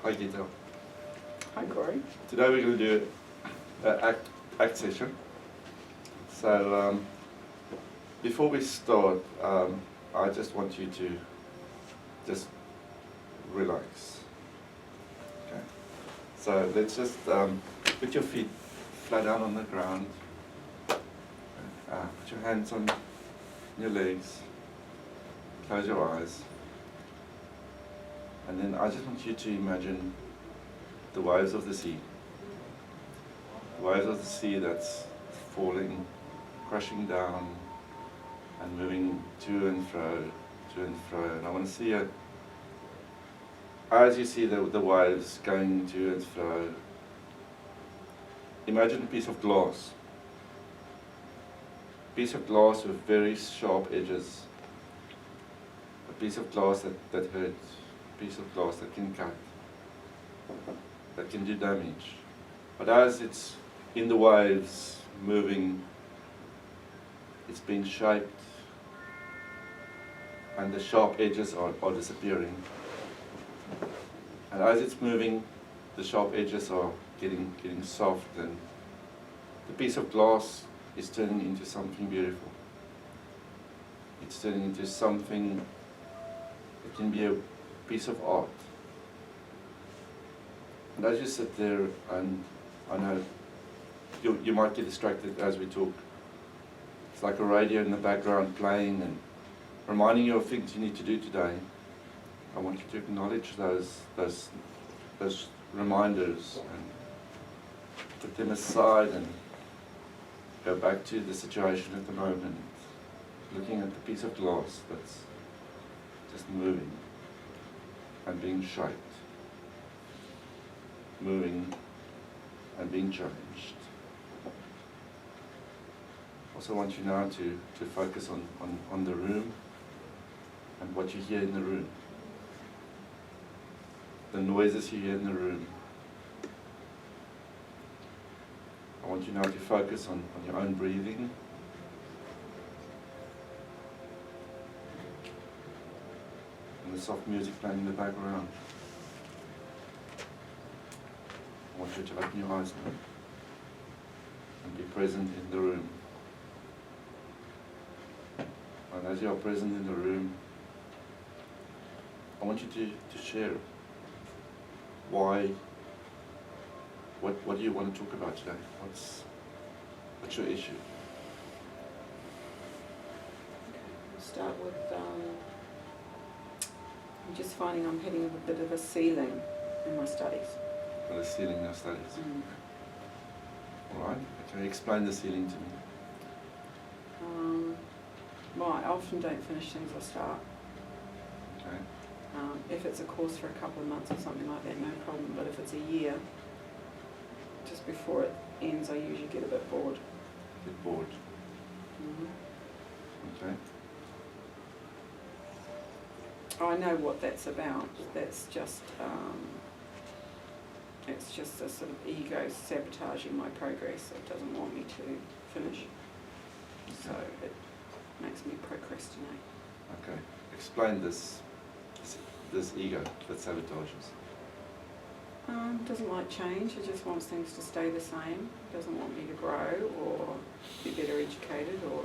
Hi Gita. Hi Corey. Today we're going to do an act session. So before we start, I just want you to just relax. Okay. So let's just put your feet flat down on the ground. Put your hands on your legs. Close your eyes. And then I just want you to imagine the waves of the sea. The waves of the sea that's falling, crashing down, and moving to and fro, to and fro. And I want to see it, as you see the waves going to and fro, imagine a piece of glass. A piece of glass with very sharp edges. A piece of glass that hurts. A piece of glass that can cut. That can do damage. But as it's in the waves, moving, it's being shaped, and the sharp edges are disappearing. And as it's moving, the sharp edges are getting soft, and the piece of glass is turning into something beautiful. It's turning into something that can be a piece of art. And as you sit there, and I know you might get distracted as we talk. It's like a radio in the background playing and reminding you of things you need to do today. I want you to acknowledge those reminders and put them aside and go back to the situation at the moment, looking at the piece of glass that's just moving and being shaped. Moving and being changed. Also want you now to focus on the room and what you hear in the room. The noises you hear in the room. I want you now to focus on your own breathing. And the soft music playing in the background. I want you to open your eyes now and be present in the room. And as you are present in the room, I want you to share why, what do you want to talk about today? What's your issue? I'll start with, I'm just finding I'm hitting a bit of a ceiling in my studies. The ceiling in your studies. All right. Okay. Explain the ceiling to me. Well, I often don't finish things I start. Okay. If it's a course for a couple of months or something like that, no problem. But if it's a year, just before it ends, I usually get a bit bored. Get bored. Okay. I know what that's about. That's just it's just a sort of ego sabotaging my progress. It doesn't want me to finish, so it makes me procrastinate. Okay. Explain this ego that sabotages. Doesn't like change. It just wants things to stay the same. Doesn't want me to grow or be better educated or.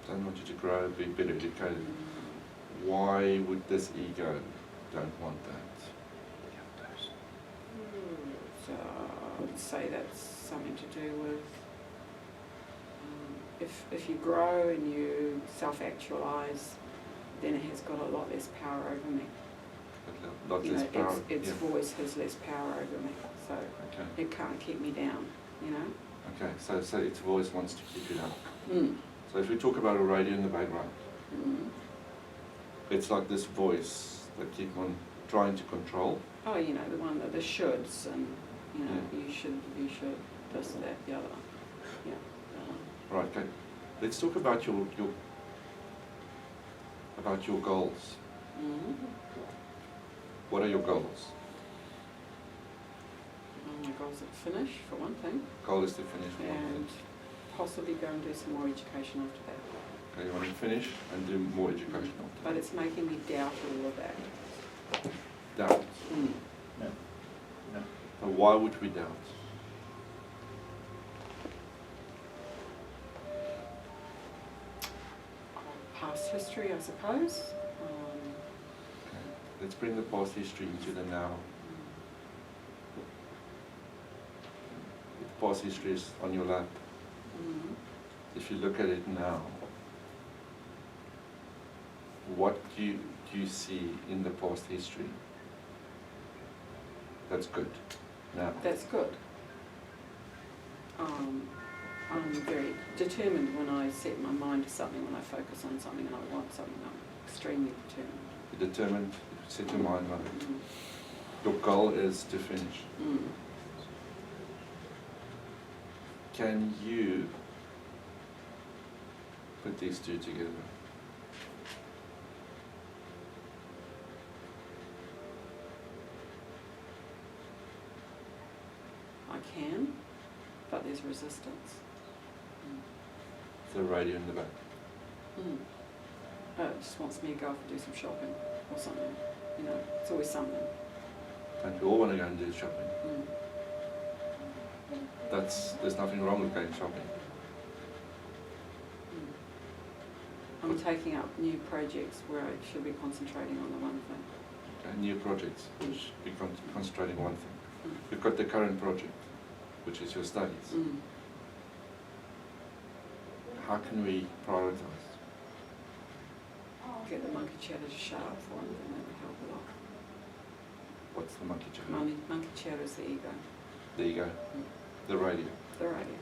Doesn't want you to grow, be better educated. Why would this ego don't want that? So I would say that's something to do with if you grow and you self-actualize, then it has got a lot less power over me. Its voice has less power over me, so it can't keep me down, you know. Okay, so its voice wants to keep you down. So if we talk about a radio in the background, it's like this voice that keep on trying to control. Oh, you know, the one that the shoulds and you should, this, that, the other. Yeah. Right. Okay. Let's talk about your goals. What are your goals? My goals are to finish, for one thing. Goal is to finish for one thing. And possibly go and do some more education after that. Okay, you want to finish and do more education after that. But it's making me doubt all of that. doubt. Mm. No. No. But why would we doubt? Past history, I suppose. Okay. Let's bring the past history into the now. The past history is on your lap. Mm. If you look at it now, what do you see in the past history that's good now? That's good. I'm very determined when I set my mind to something, when I focus on something and I want something, I'm extremely determined. You're determined, you set your mind on it. Mm. Your goal is to finish. Mm. Can you put these two together? I can, but there's resistance. The radio in the back. Mm. It just wants me to go off and do some shopping or something. You know, it's always something. And we all want to go and do shopping. Mm. There's nothing wrong with going shopping. Mm. I'm taking up new projects where I should be concentrating on the one thing. Okay, new projects, you should be concentrating on one thing. Mm. You've got the current project, which is your studies. Mm. How can we prioritize? Get the monkey chatter to shut up for me, and that would help a lot. What's the monkey chatter? Monkey chatter is the ego, There you go. The radio. the radio.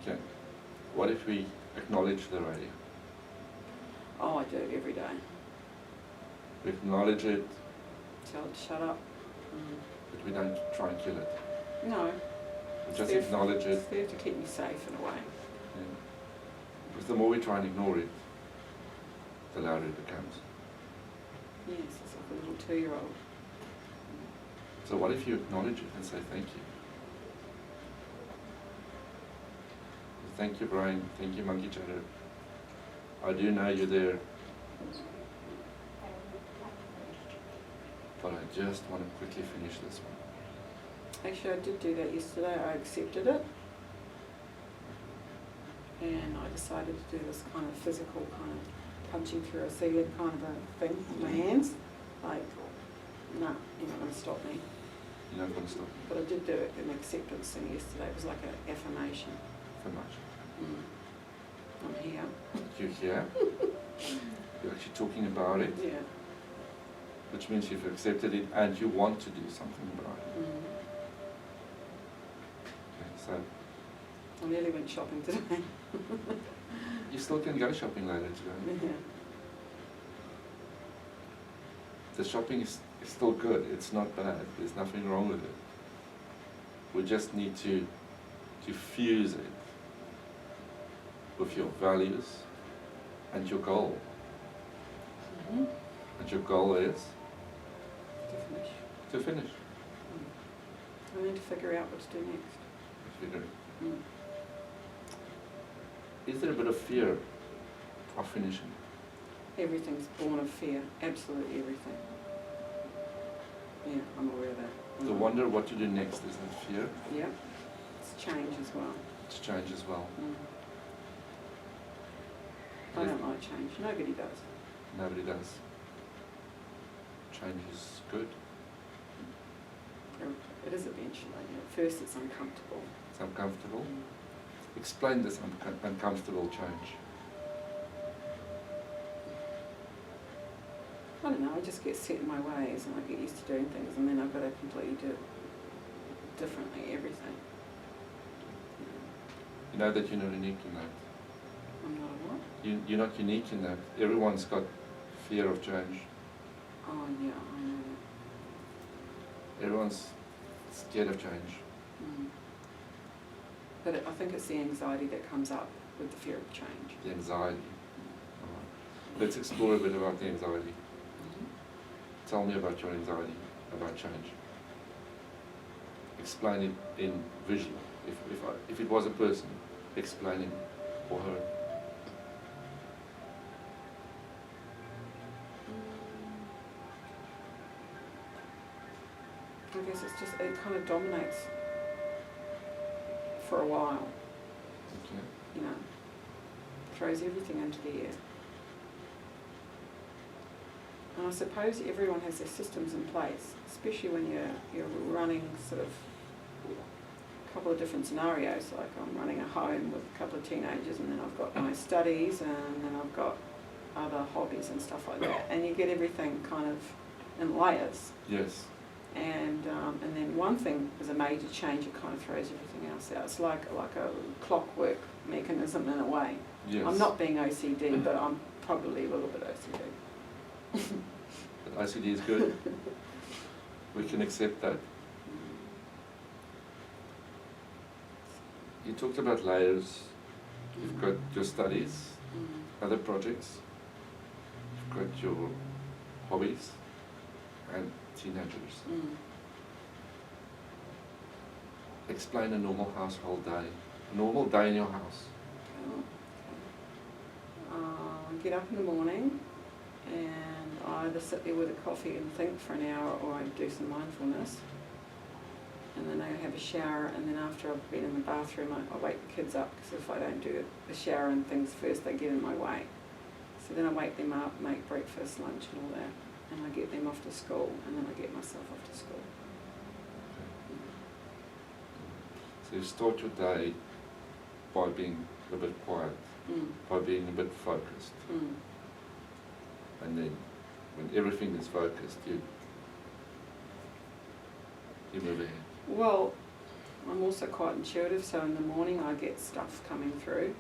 Okay. What if we acknowledge the radio? Oh, I do it every day. We acknowledge it, Tell it to shut up. Mm. but we don't try and kill it. No. We just It's there- acknowledge it. It's there to keep me safe in a way. Yeah. Because the more we try and ignore it, the louder it becomes. Yes, it's like a little 2-year-old. So what if you acknowledge it and say thank you? Thank you, Brian. Thank you, Monkey Chatter. I do know you're there. But I just want to quickly finish this one. Actually, I did do that yesterday. I accepted it. And I decided to do this kind of physical, kind of punching through a ceiling kind of a thing with my hands. Like, nah, you're not going to stop me. You're not going to stop me But I did do it, an acceptance thing yesterday. It was like an affirmation. so much. Mm. I'm here. You're here. You're actually talking about it, Yeah. which means you've accepted it and you want to do something about it. Mm. Okay, so I nearly went shopping today. you still can go shopping later today. Yeah. The shopping is still good. It's not bad. There's nothing wrong with it. We just need to fuse it with your values and your goal. Mm-hmm. And your goal is To finish. to finish. Mm. I need to figure out what to do next. If you do. Mm. Is there a bit of fear of finishing? Everything's born of fear. Absolutely everything. Yeah, I'm aware of that. The wonder what to do next, is that fear? Yeah. It's change as well. It's change as well. Mm. I don't like change. Nobody does. Nobody does. Change is good. It is eventually. At first it's uncomfortable. It's uncomfortable. Mm. Explain this uncomfortable change. I don't know, I just get set in my ways and I get used to doing things and then I've got to completely do it differently, everything. You know that you're not unique in that. I'm not a what? You're not unique in that. Everyone's got fear of change. Oh yeah, I know that. Everyone's scared of change. Mm. But I think it's the anxiety that comes up with the fear of change. The anxiety. Alright. Let's explore a bit about the anxiety. Mm-hmm. Tell me about your anxiety, about change. Explain it in visual. If it was a person, explain him or her. I guess it's just, it kind of dominates for a while, Okay. you know, throws everything into the air. And I suppose everyone has their systems in place, especially when you're running sort of a couple of different scenarios. Like I'm running a home with a couple of teenagers, and then I've got my studies, and then I've got other hobbies and stuff like that. And you get everything kind of in layers. Yes. And then one thing is a major change, it kind of throws everything else out. It's like a clockwork mechanism in a way. Yes. I'm not being OCD, but I'm probably a little bit OCD. But ICD is good. We can accept that. You talked about layers. You've got your studies, other projects. You've got your hobbies and teenagers. Explain a normal household day. A normal day in your house. I get up in the morning and I either sit there with a coffee and think for an hour, or I do some mindfulness. And then I have a shower, and then after I've been in the bathroom, I wake the kids up, because if I don't do the shower and things first, they get in my way. So then I wake them up, make breakfast, lunch and all that, and I get them off to school, and then I get myself off to school. So you start your day by being a bit quiet, by being a bit focused. And then when everything is focused, you move ahead. Well, I'm also quite intuitive, so in the morning I get stuff coming through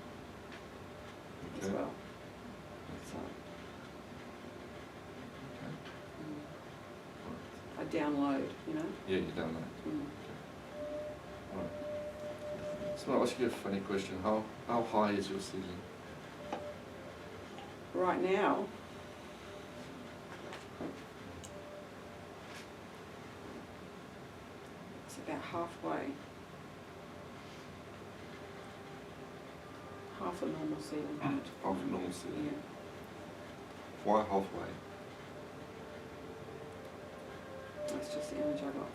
as Okay. well. So Okay. I download, you know. Yeah, you don't know. Right. So I'll ask you a funny question. How high is your ceiling? Right now, it's about halfway. Half a normal ceiling height. Half a normal ceiling. Yeah. Why halfway? That's just the image I got.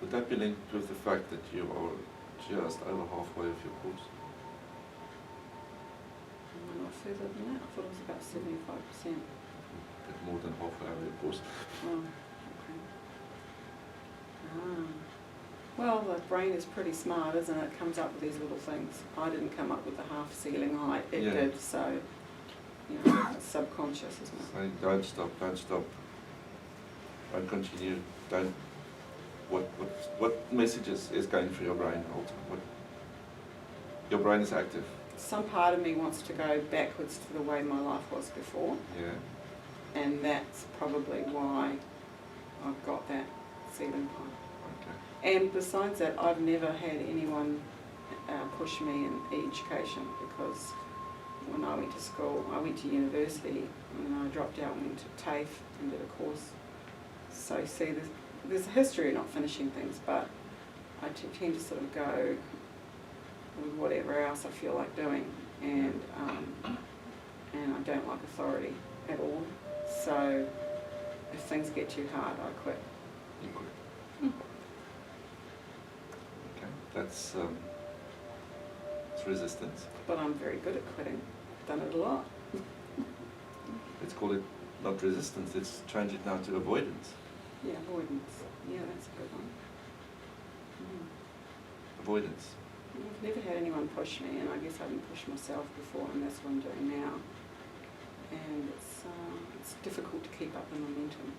Would that be linked with the fact that you are just over halfway of your course? Am I not further than that? I thought it was about 75%. A bit more than halfway of your course. Oh, okay. Well, the brain is pretty smart, isn't it? It comes up with these little things. I didn't come up with the half ceiling height, it Yeah. did, so, you know, it's subconscious, isn't it? Saying don't stop, don't continue, don't. What messages is going through your brain all the time? What? Your brain is active. Some part of me wants to go backwards to the way my life was before, Yeah. and that's probably why I've got that ceiling height. Okay. And besides that, I've never had anyone push me in education, because when I went to school, I went to university, and then I dropped out and went to TAFE and did a course. So see, there's a history of not finishing things, but I tend to sort of go with whatever else I feel like doing, and I don't like authority at all. So if things get too hard, I quit. You quit. Okay. That's it's resistance. But I'm very good at quitting. Done it a lot. Let's call it not resistance. Let's change it now to avoidance. Yeah, avoidance. Yeah, that's a good one. Avoidance. I've never had anyone push me, and I guess I haven't pushed myself before, and that's what I'm doing now. And it's difficult to keep up the momentum,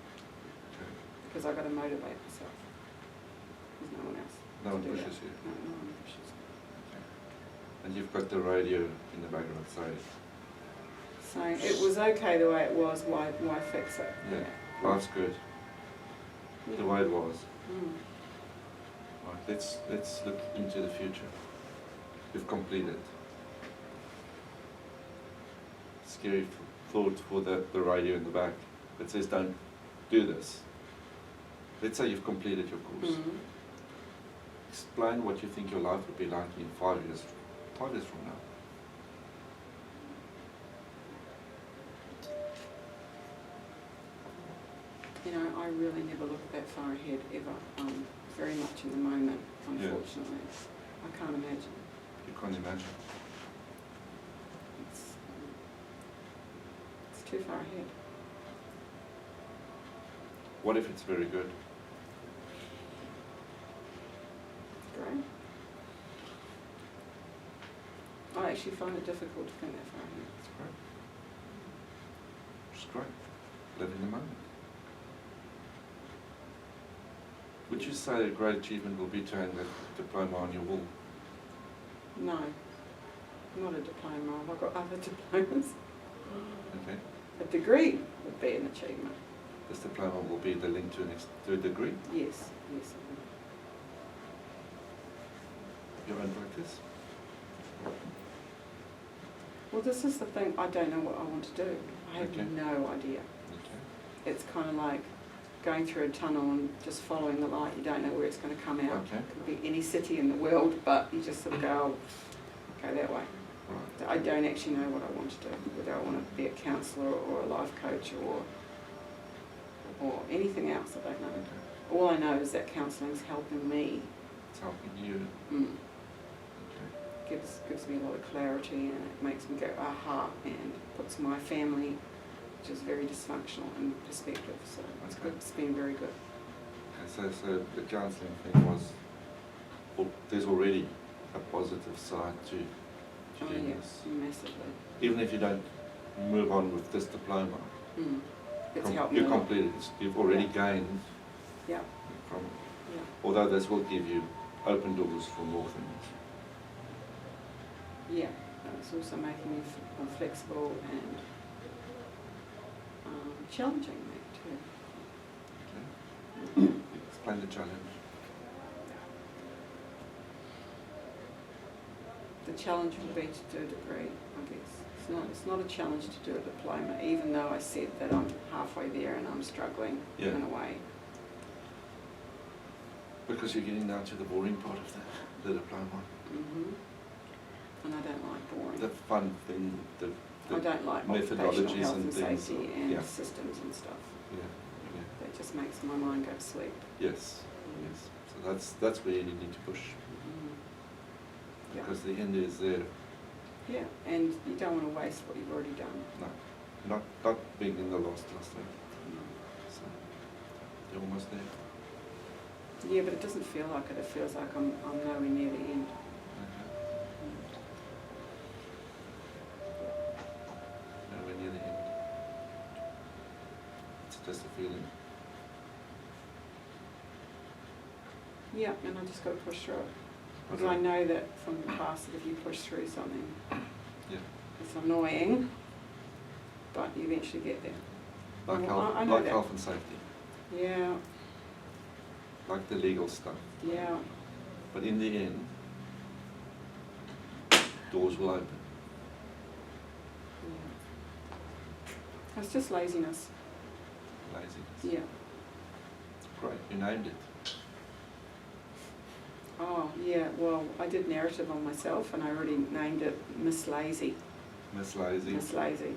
Okay. because I've got to motivate myself. There's no one else. No to one do pushes that. you. No one pushes me. And you've got the radio in the background, so Saying it was okay the way it was, why fix it? yeah, life's good. The way it was. Mm. Right, let's look into the future. You've completed. Scary thought for the radio in the back that says don't do this. Let's say you've completed your course. Mm. Explain what you think your life would be like in 5 years from now. You know, I really never look that far ahead ever. I'm very much in the moment, unfortunately. I can't imagine. You can't imagine. It's too far ahead. What if it's very good? Great. I actually find it difficult to think that far ahead. It's great. It's great. Live in the moment. Would you say a great achievement will be to hang that diploma on your wall? No, not a diploma. I've got other diplomas. Okay. A degree would be an achievement. This diploma will be the link to a degree. Yes, yes. Your own practice. Well, this is the thing. I don't know what I want to do. I have Okay. no idea. Okay. It's kind of like going through a tunnel and just following the light. You don't know where it's going to come out. Okay. It could be any city in the world, but you just sort of go, go that way. Right. I don't actually know what I want to do. Whether I want to be a counsellor or a life coach or anything else, I don't know. Okay. All I know is that counselling's helping me. It's helping you. Mm. Okay. Gives me a lot of clarity, and it makes me go aha, and puts my family, which is very dysfunctional, in perspective. So it's Okay. good. It's been very good. Okay, so the counselling thing was, well, there's already a positive side to doing yeah, this. massively. Even if you don't move on with this diploma, Mm. It's helped me you a lot. completed it. You've already gained Yeah, from it. yeah. Although this will give you open doors for more things. Yeah, it's also making me more flexible and challenging me too. Okay. Explain the challenge. The challenge would be to do a degree, I guess. It's not a challenge to do a diploma, even though I said that I'm halfway there and I'm struggling Yeah. in a way. Because you're getting down to the boring part of the diploma. Hmm. And I don't like boring. The fun thing, the I don't like occupational methodologies health and and things. safety and Yeah. systems and stuff. Yeah. Yeah. That just makes my mind go to sleep. Yes. Yes. So that's where you need to push. Mm. Yeah. Because the end is there. Yeah, and you don't want to waste what you've already done. No. Not being in the last cluster. Mm. So you're almost there. Yeah, but it doesn't feel like it. It feels like I'm nowhere near the end. Okay. Nowhere near the end. It's just a feeling. Yeah, and I just got to push through it. Because I know that from the past that if you push through something, Yeah. it's annoying, but you eventually get there. Like Well, health, I know like that. health and safety. Yeah, Like the legal stuff. yeah. But in the end, doors will open. Yeah. It's just laziness. Laziness. Yeah. Great, you named it. Oh, yeah, well, I did narrative on myself and I already named it Miss Lazy. Miss Lazy. Miss Lazy.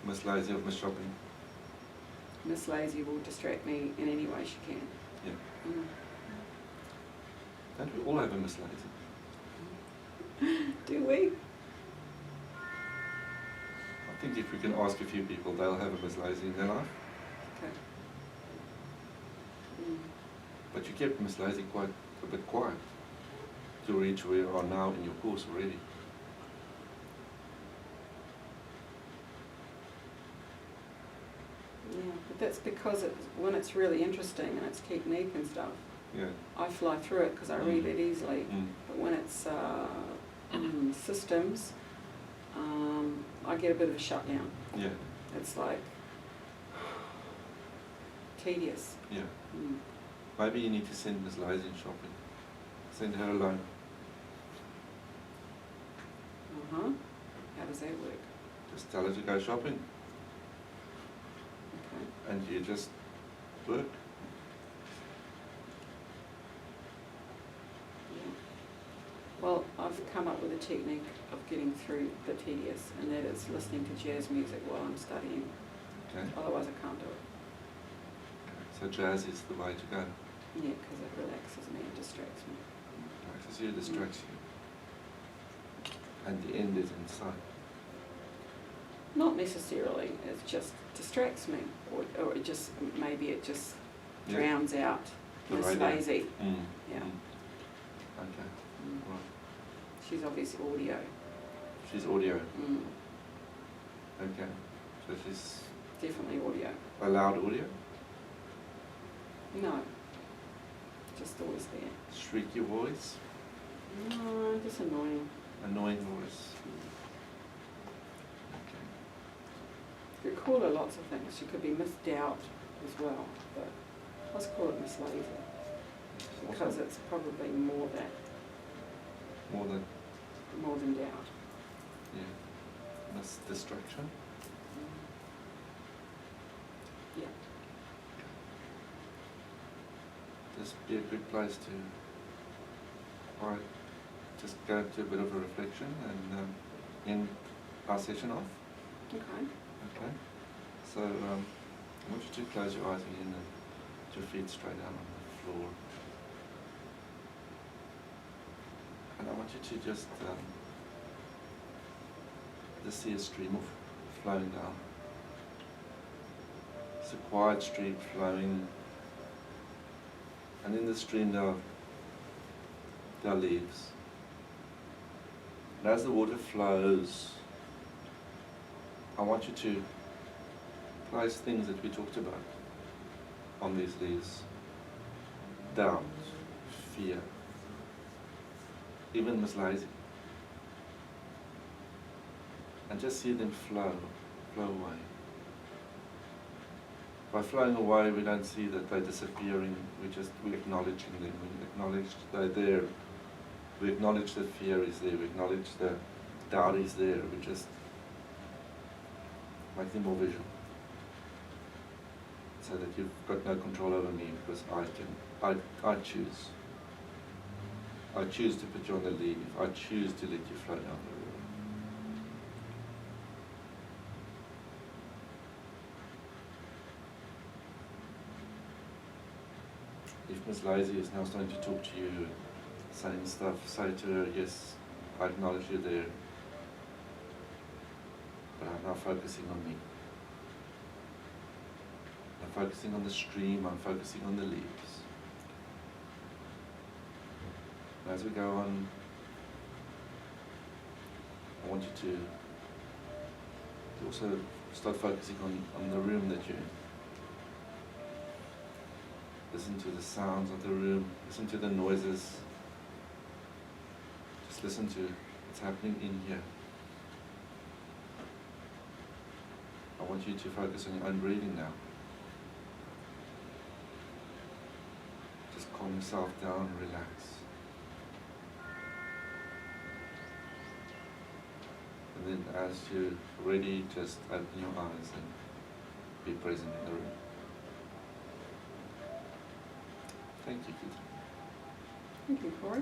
Miss Lazy of Miss Shopping. Miss Lazy will distract me in any way she can. Yeah. Mm. Don't we all have a Miss Lazy? Do we? I think if we can ask a few people, they'll have a Miss Lazy in their life. Okay. Mm. But you kept Miss Lazy quite a bit quiet to reach where you are now in your course already. Yeah, but that's because when it's really interesting and it's technique and stuff, Yeah. I fly through it because I read it easily. Mm. But when it's systems, I get a bit of a shutdown. Yeah. It's like tedious. Yeah. Mm. Maybe you need to send Miss Lazy shopping. Send her alone. Uh-huh. How does that work? Just tell her to go shopping Okay. and you just work. Yeah. Well, I've come up with a technique of getting through the tedious, and that is listening to jazz music while I'm studying. Okay. Otherwise I can't do it. So jazz is the way to go. Yeah, because it relaxes me and distracts me. Relaxes you, distracts you. And the end is in sight. Not necessarily, it just distracts me, or it just, maybe it just Yeah. drowns out The Miss radio. Lazy. Mm. Yeah. Mm. Okay. Mm. Right. She's obviously audio. She's audio. Mm. Okay. So she's Definitely audio. a loud audio? No, just always there. Shrieky voice? No, just annoying. Annoying voice? Okay. You could call her lots of things. She could be Miss Doubt as well, but let's call it Miss Lazy because Also it's probably more more than, than doubt. yeah. Miss distraction? Yeah. This be a good place to, alright, just go into a bit of a reflection and end our session off. Okay. Okay. So I want you to close your eyes again and put your feet straight down on the floor. And I want you to just see a stream of flowing down. It's a quiet stream flowing, and in the stream there are leaves. And as the water flows, I want you to place things that we talked about on these leaves. Doubt, fear, even Miss Lazy. And just see them flow away. By flowing away, we don't see that they're disappearing, we're acknowledging them, we acknowledge they're there, we acknowledge the fear is there, we acknowledge the doubt is there, we just make them more visual. So that you've got no control over me because I choose. I choose to put you on the leaf, I choose to let you flow down the river. If Miss Lazy is now starting to talk to you, saying stuff, say to her, yes, I acknowledge you there, but I'm now focusing on me. I'm focusing on the stream, I'm focusing on the leaves. And as we go on, I want you to also start focusing on the room that you're in. Listen to the sounds of the room, listen to the noises. Just listen to what's happening in here. I want you to focus on your own breathing now. Just calm yourself down and relax. And then as you're ready, just open your eyes and be present in the room. Thank you, Keith. Thank you, Corey.